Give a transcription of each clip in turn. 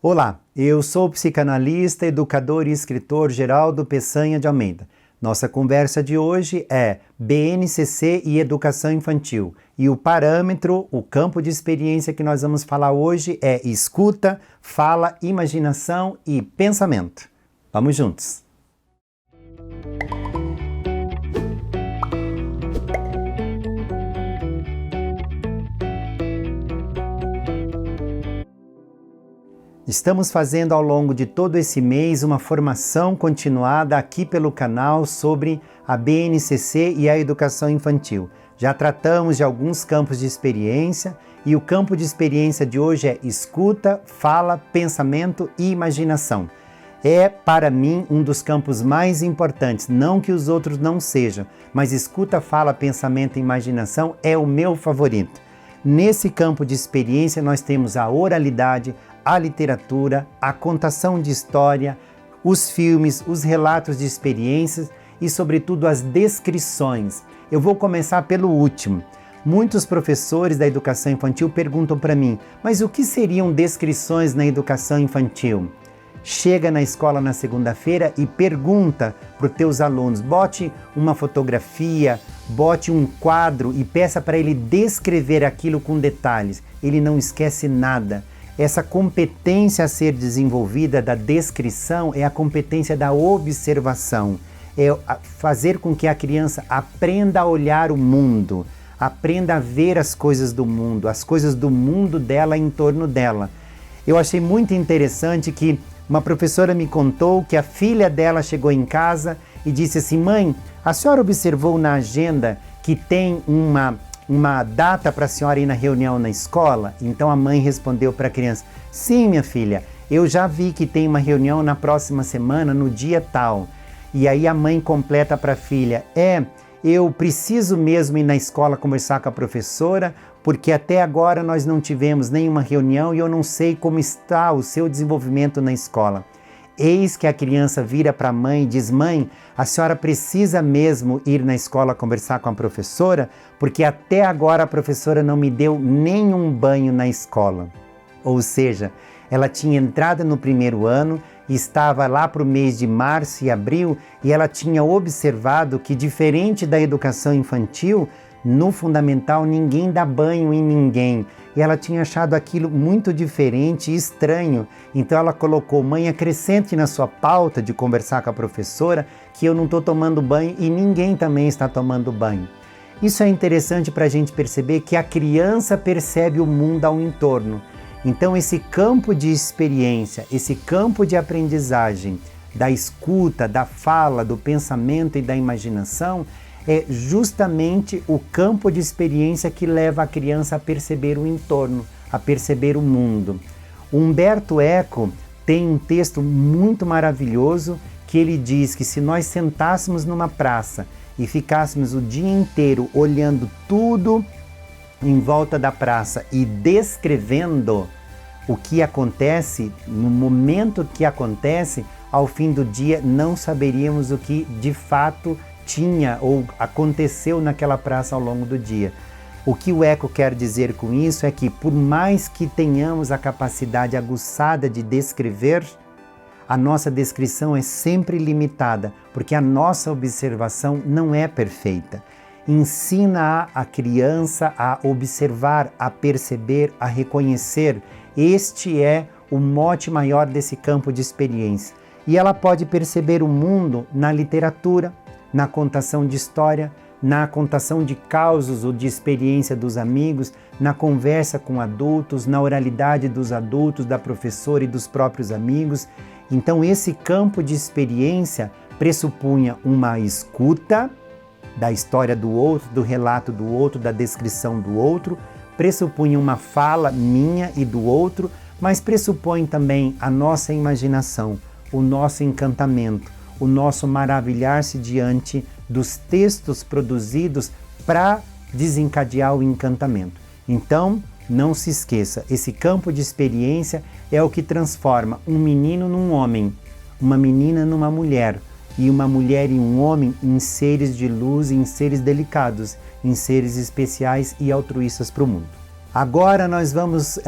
Olá, eu sou o psicanalista, educador e escritor Geraldo Peçanha de Almeida. Nossa conversa de hoje é BNCC e educação infantil. E o parâmetro, o campo de experiência que nós vamos falar hoje é escuta, fala, imaginação e pensamento. Vamos juntos! Estamos fazendo ao longo de todo esse mês uma formação continuada aqui pelo canal sobre a BNCC e a educação infantil. Já tratamos de alguns campos de experiência e o campo de experiência de hoje é escuta, fala, pensamento e imaginação. É, para mim, um dos campos mais importantes, não que os outros não sejam, mas escuta, fala, pensamento e imaginação é o meu favorito. Nesse campo de experiência nós temos a oralidade, a literatura, a contação de história, os filmes, os relatos de experiências e, sobretudo, as descrições. Eu vou começar pelo último. Muitos professores da educação infantil perguntam para mim, mas o que seriam descrições na educação infantil? Chega na escola na segunda-feira e pergunta para os teus alunos, bote uma fotografia, bote um quadro e peça para ele descrever aquilo com detalhes. Ele não esquece nada. Essa competência a ser desenvolvida da descrição é a competência da observação. É fazer com que a criança aprenda a olhar o mundo, aprenda a ver as coisas do mundo dela em torno dela. Eu achei muito interessante que uma professora me contou que a filha dela chegou em casa e disse assim, mãe, a senhora observou na agenda que tem uma data para a senhora ir na reunião na escola? Então a mãe respondeu para a criança, sim, minha filha, eu já vi que tem uma reunião na próxima semana, no dia tal. E aí a mãe completa para a filha, eu preciso mesmo ir na escola conversar com a professora, porque até agora nós não tivemos nenhuma reunião e eu não sei como está o seu desenvolvimento na escola. Eis que a criança vira para a mãe e diz, mãe, a senhora precisa mesmo ir na escola conversar com a professora, porque até agora a professora não me deu nenhum banho na escola. Ou seja, ela tinha entrado no primeiro ano, estava lá para o mês de março e abril e ela tinha observado que, diferente da educação infantil, no fundamental ninguém dá banho em ninguém. E ela tinha achado aquilo muito diferente e estranho. Então ela colocou, mãe, acrescente na sua pauta de conversar com a professora que eu não estou tomando banho e ninguém também está tomando banho. Isso é interessante para a gente perceber que a criança percebe o mundo ao entorno. Então esse campo de experiência, esse campo de aprendizagem, da escuta, da fala, do pensamento e da imaginação, é justamente o campo de experiência que leva a criança a perceber o entorno, a perceber o mundo. O Umberto Eco tem um texto muito maravilhoso que ele diz que se nós sentássemos numa praça e ficássemos o dia inteiro olhando tudo em volta da praça e descrevendo o que acontece, no momento que acontece, ao fim do dia não saberíamos o que de fato tinha ou aconteceu naquela praça ao longo do dia. O que o Eco quer dizer com isso é que, por mais que tenhamos a capacidade aguçada de descrever, a nossa descrição é sempre limitada, porque a nossa observação não é perfeita. Ensina a criança a observar, a perceber, a reconhecer. Este é o mote maior desse campo de experiência. E ela pode perceber o mundo na literatura, na contação de história, na contação de causos ou de experiência dos amigos, na conversa com adultos, na oralidade dos adultos, da professora e dos próprios amigos. Então esse campo de experiência pressupunha uma escuta da história do outro, do relato do outro, da descrição do outro, pressupunha uma fala minha e do outro, mas pressupõe também a nossa imaginação, o nosso encantamento, o nosso maravilhar-se diante dos textos produzidos para desencadear o encantamento. Então, não se esqueça, esse campo de experiência é o que transforma um menino num homem, uma menina numa mulher, e uma mulher e um homem em seres de luz, em seres delicados, em seres especiais e altruístas para o mundo. Agora nós vamos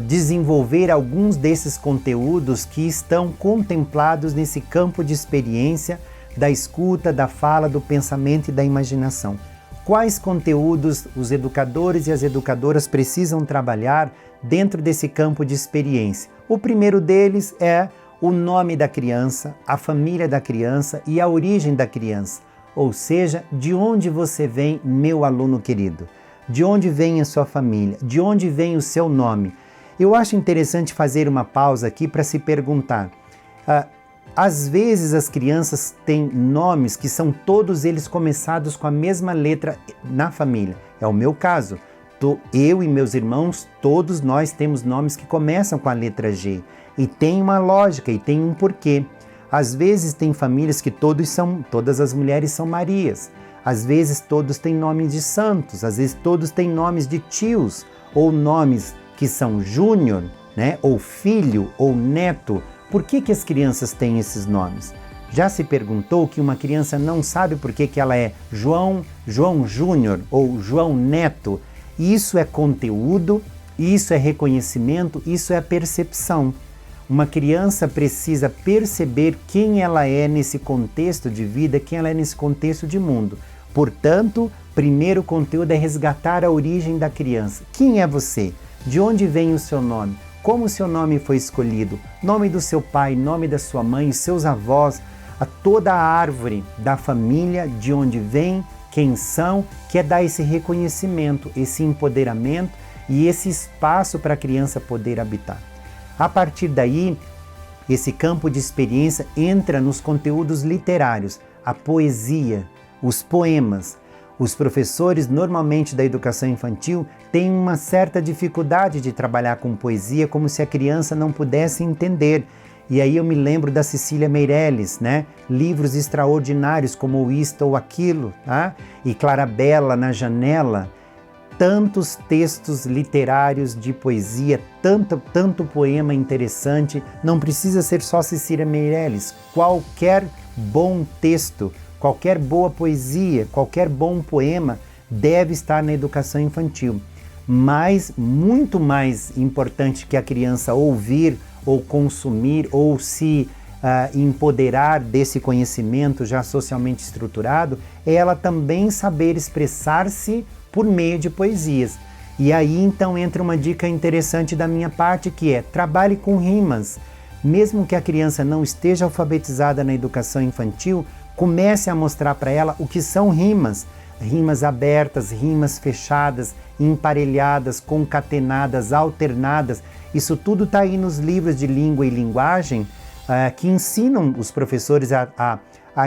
desenvolver alguns desses conteúdos que estão contemplados nesse campo de experiência da escuta, da fala, do pensamento e da imaginação. Quais conteúdos os educadores e as educadoras precisam trabalhar dentro desse campo de experiência? O primeiro deles é o nome da criança, a família da criança e a origem da criança. Ou seja, de onde você vem, meu aluno querido? De onde vem a sua família? De onde vem o seu nome? Eu acho interessante fazer uma pausa aqui para se perguntar. Às vezes as crianças têm nomes que são todos eles começados com a mesma letra na família. É o meu caso. Eu e meus irmãos, todos nós temos nomes que começam com a letra G. E tem uma lógica e tem um porquê. Às vezes tem famílias que todas as mulheres são Marias. Às vezes todos têm nomes de santos, às vezes todos têm nomes de tios, ou nomes que são Júnior, né? Ou filho, ou neto. Por que as crianças têm esses nomes? Já se perguntou que uma criança não sabe por que ela é João Júnior ou João Neto? Isso é conteúdo, isso é reconhecimento, isso é percepção. Uma criança precisa perceber quem ela é nesse contexto de vida, quem ela é nesse contexto de mundo. Portanto, primeiro conteúdo é resgatar a origem da criança. Quem é você? De onde vem o seu nome? Como o seu nome foi escolhido? Nome do seu pai, nome da sua mãe, seus avós, toda a árvore da família, de onde vem, quem são, que é dar esse reconhecimento, esse empoderamento e esse espaço para a criança poder habitar. A partir daí, esse campo de experiência entra nos conteúdos literários, a poesia, os poemas. Os professores, normalmente da educação infantil, têm uma certa dificuldade de trabalhar com poesia, como se a criança não pudesse entender. E aí eu me lembro da Cecília Meirelles, né? Livros extraordinários como Isto ou Aquilo, tá? E Clarabella na Janela. Tantos textos literários de poesia, tanto poema interessante. Não precisa ser só Cecília Meirelles. Qualquer bom texto, qualquer boa poesia, qualquer bom poema deve estar na educação infantil. Mas muito mais importante que a criança ouvir ou consumir ou se empoderar desse conhecimento já socialmente estruturado, é ela também saber expressar-se por meio de poesias. E aí então entra uma dica interessante da minha parte, que é: trabalhe com rimas. Mesmo que a criança não esteja alfabetizada na educação infantil, comece a mostrar para ela o que são rimas. Rimas abertas, rimas fechadas, emparelhadas, concatenadas, alternadas. Isso tudo está aí nos livros de língua e linguagem que ensinam os professores a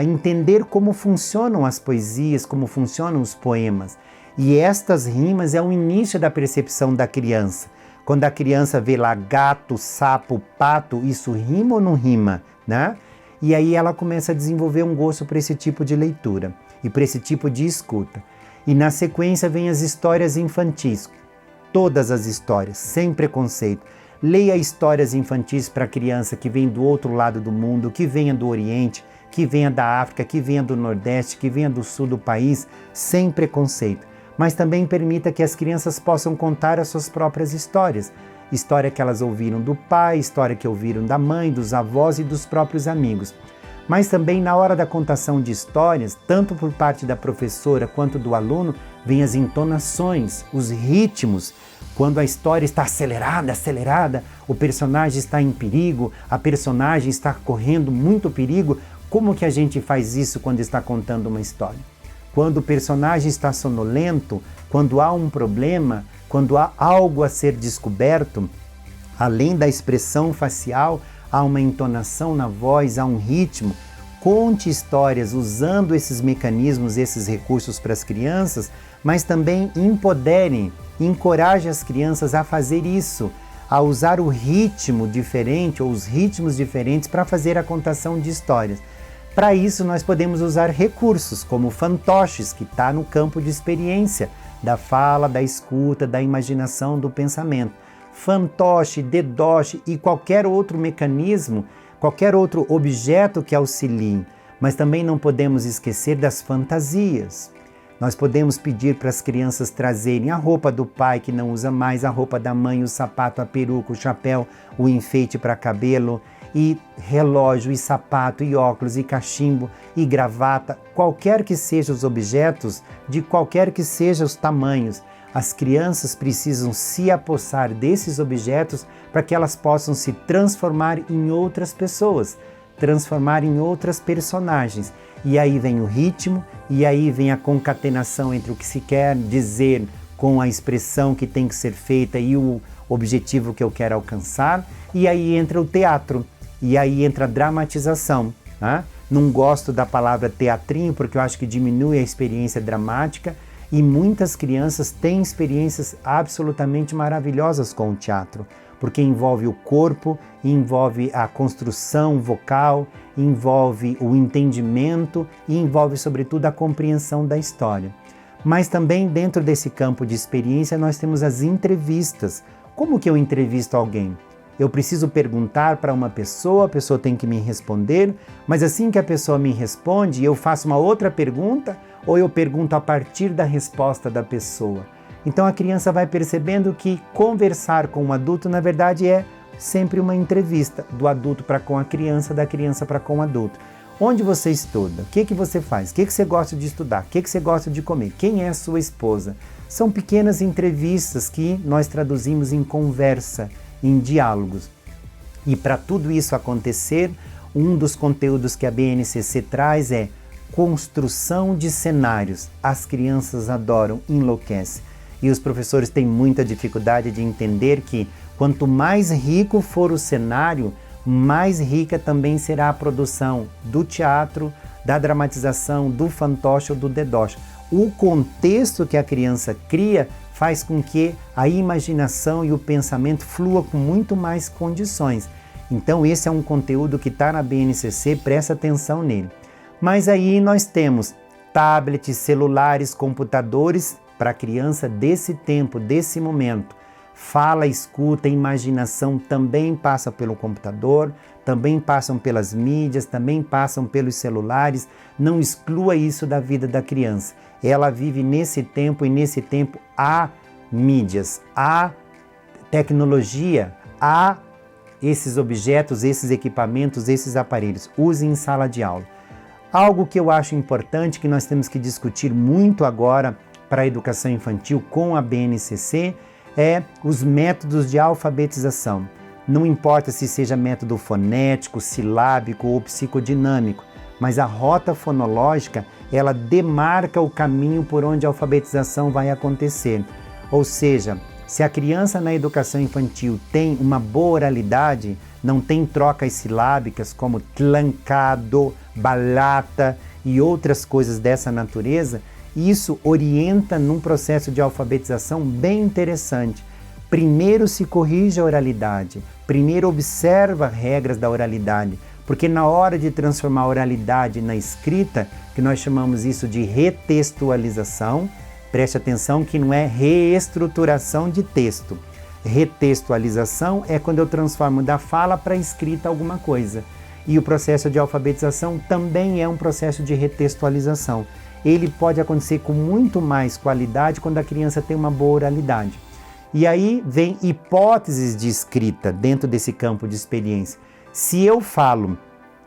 entender como funcionam as poesias, como funcionam os poemas. E estas rimas é o início da percepção da criança. Quando a criança vê lá gato, sapo, pato, isso rima ou não rima, né? E aí ela começa a desenvolver um gosto por esse tipo de leitura e por esse tipo de escuta. E na sequência vem as histórias infantis. Todas as histórias, sem preconceito. Leia histórias infantis para a criança que vem do outro lado do mundo, que venha do Oriente, que venha da África, que venha do Nordeste, que venha do Sul do país, sem preconceito. Mas também permita que as crianças possam contar as suas próprias histórias. História que elas ouviram do pai, história que ouviram da mãe, dos avós e dos próprios amigos. Mas também na hora da contação de histórias, tanto por parte da professora quanto do aluno, vem as entonações, os ritmos. Quando a história está acelerada, o personagem está em perigo, a personagem está correndo muito perigo. Como que a gente faz isso quando está contando uma história? Quando o personagem está sonolento, quando há um problema, quando há algo a ser descoberto, além da expressão facial, há uma entonação na voz, há um ritmo. Conte histórias usando esses mecanismos, esses recursos para as crianças, mas também empodere, encoraje as crianças a fazer isso, a usar o ritmo diferente ou os ritmos diferentes para fazer a contação de histórias. Para isso, nós podemos usar recursos como fantoches, que está no campo de experiência da fala, da escuta, da imaginação, do pensamento. Fantoche, dedoche e qualquer outro mecanismo, qualquer outro objeto que auxilie. Mas também não podemos esquecer das fantasias. Nós podemos pedir para as crianças trazerem a roupa do pai que não usa mais, a roupa da mãe, o sapato, a peruca, o chapéu, o enfeite para cabelo, e relógio, e sapato, e óculos, e cachimbo, e gravata, qualquer que sejam os objetos, de qualquer que sejam os tamanhos. As crianças precisam se apossar desses objetos para que elas possam se transformar em outras pessoas, transformar em outras personagens. E aí vem o ritmo, e aí vem a concatenação entre o que se quer dizer com a expressão que tem que ser feita e o objetivo que eu quero alcançar, e aí entra o teatro, e aí entra a dramatização. Né? Não gosto da palavra teatrinho porque eu acho que diminui a experiência dramática, e muitas crianças têm experiências absolutamente maravilhosas com o teatro, porque envolve o corpo, envolve a construção vocal, envolve o entendimento e envolve, sobretudo, a compreensão da história. Mas também dentro desse campo de experiência nós temos as entrevistas. Como que eu entrevisto alguém? Eu preciso perguntar para uma pessoa, a pessoa tem que me responder, mas assim que a pessoa me responde, eu faço uma outra pergunta ou eu pergunto a partir da resposta da pessoa. Então a criança vai percebendo que conversar com um adulto, na verdade, é sempre uma entrevista do adulto para com a criança, da criança para com o adulto. Onde você estuda? O que você faz? O que você gosta de estudar? O que você gosta de comer? Quem é a sua esposa? São pequenas entrevistas que nós traduzimos em conversa, em diálogos. E para tudo isso acontecer, um dos conteúdos que a BNCC traz é construção de cenários. As crianças adoram, enlouquecem. E os professores têm muita dificuldade de entender que quanto mais rico for o cenário, mais rica também será a produção do teatro, da dramatização, do fantoche ou do dedoche. O contexto que a criança cria faz com que a imaginação e o pensamento fluam com muito mais condições. Então esse é um conteúdo que está na BNCC, presta atenção nele. Mas aí nós temos tablets, celulares, computadores para a criança desse tempo, desse momento. Fala, escuta, imaginação também passa pelo computador, também passam pelas mídias, também passam pelos celulares. Não exclua isso da vida da criança. Ela vive nesse tempo e nesse tempo há mídias, há tecnologia, há esses objetos, esses equipamentos, esses aparelhos. Use em sala de aula. Algo que eu acho importante que nós temos que discutir muito agora para a educação infantil com a BNCC é os métodos de alfabetização. Não importa se seja método fonético, silábico ou psicodinâmico, mas a rota fonológica, ela demarca o caminho por onde a alfabetização vai acontecer. Ou seja, se a criança na educação infantil tem uma boa oralidade, não tem trocas silábicas como tlancado, balata e outras coisas dessa natureza, isso orienta num processo de alfabetização bem interessante. Primeiro se corrige a oralidade, primeiro observa regras da oralidade, porque na hora de transformar a oralidade na escrita, que nós chamamos isso de retextualização, preste atenção que não é reestruturação de texto. Retextualização é quando eu transformo da fala para a escrita alguma coisa. E o processo de alfabetização também é um processo de retextualização. Ele pode acontecer com muito mais qualidade quando a criança tem uma boa oralidade. E aí vem hipóteses de escrita dentro desse campo de experiência. Se eu falo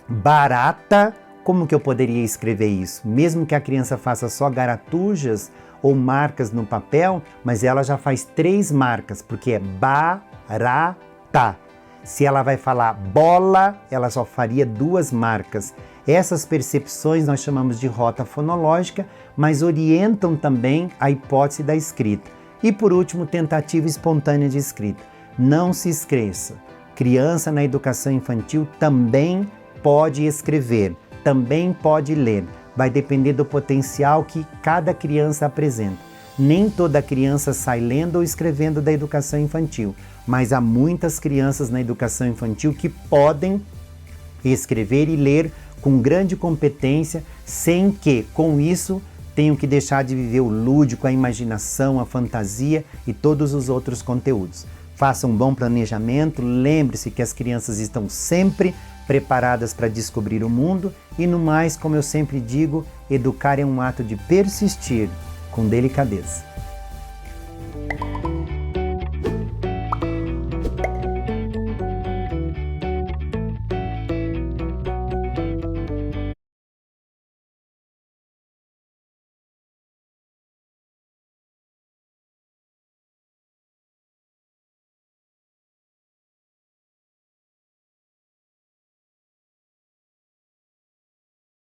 barata, como que eu poderia escrever isso? Mesmo que a criança faça só garatujas ou marcas no papel, mas ela já faz 3 marcas, porque é barata. Se ela vai falar bola, ela só faria 2 marcas. Essas percepções nós chamamos de rota fonológica, mas orientam também a hipótese da escrita. E por último, tentativa espontânea de escrita. Não se esqueça, criança na educação infantil também pode escrever, também pode ler. Vai depender do potencial que cada criança apresenta. Nem toda criança sai lendo ou escrevendo da educação infantil, mas há muitas crianças na educação infantil que podem escrever e ler com grande competência, sem que, com isso, tenham que deixar de viver o lúdico, a imaginação, a fantasia e todos os outros conteúdos. Faça um bom planejamento, lembre-se que as crianças estão sempre preparadas para descobrir o mundo e no mais, como eu sempre digo, educar é um ato de persistir com delicadeza.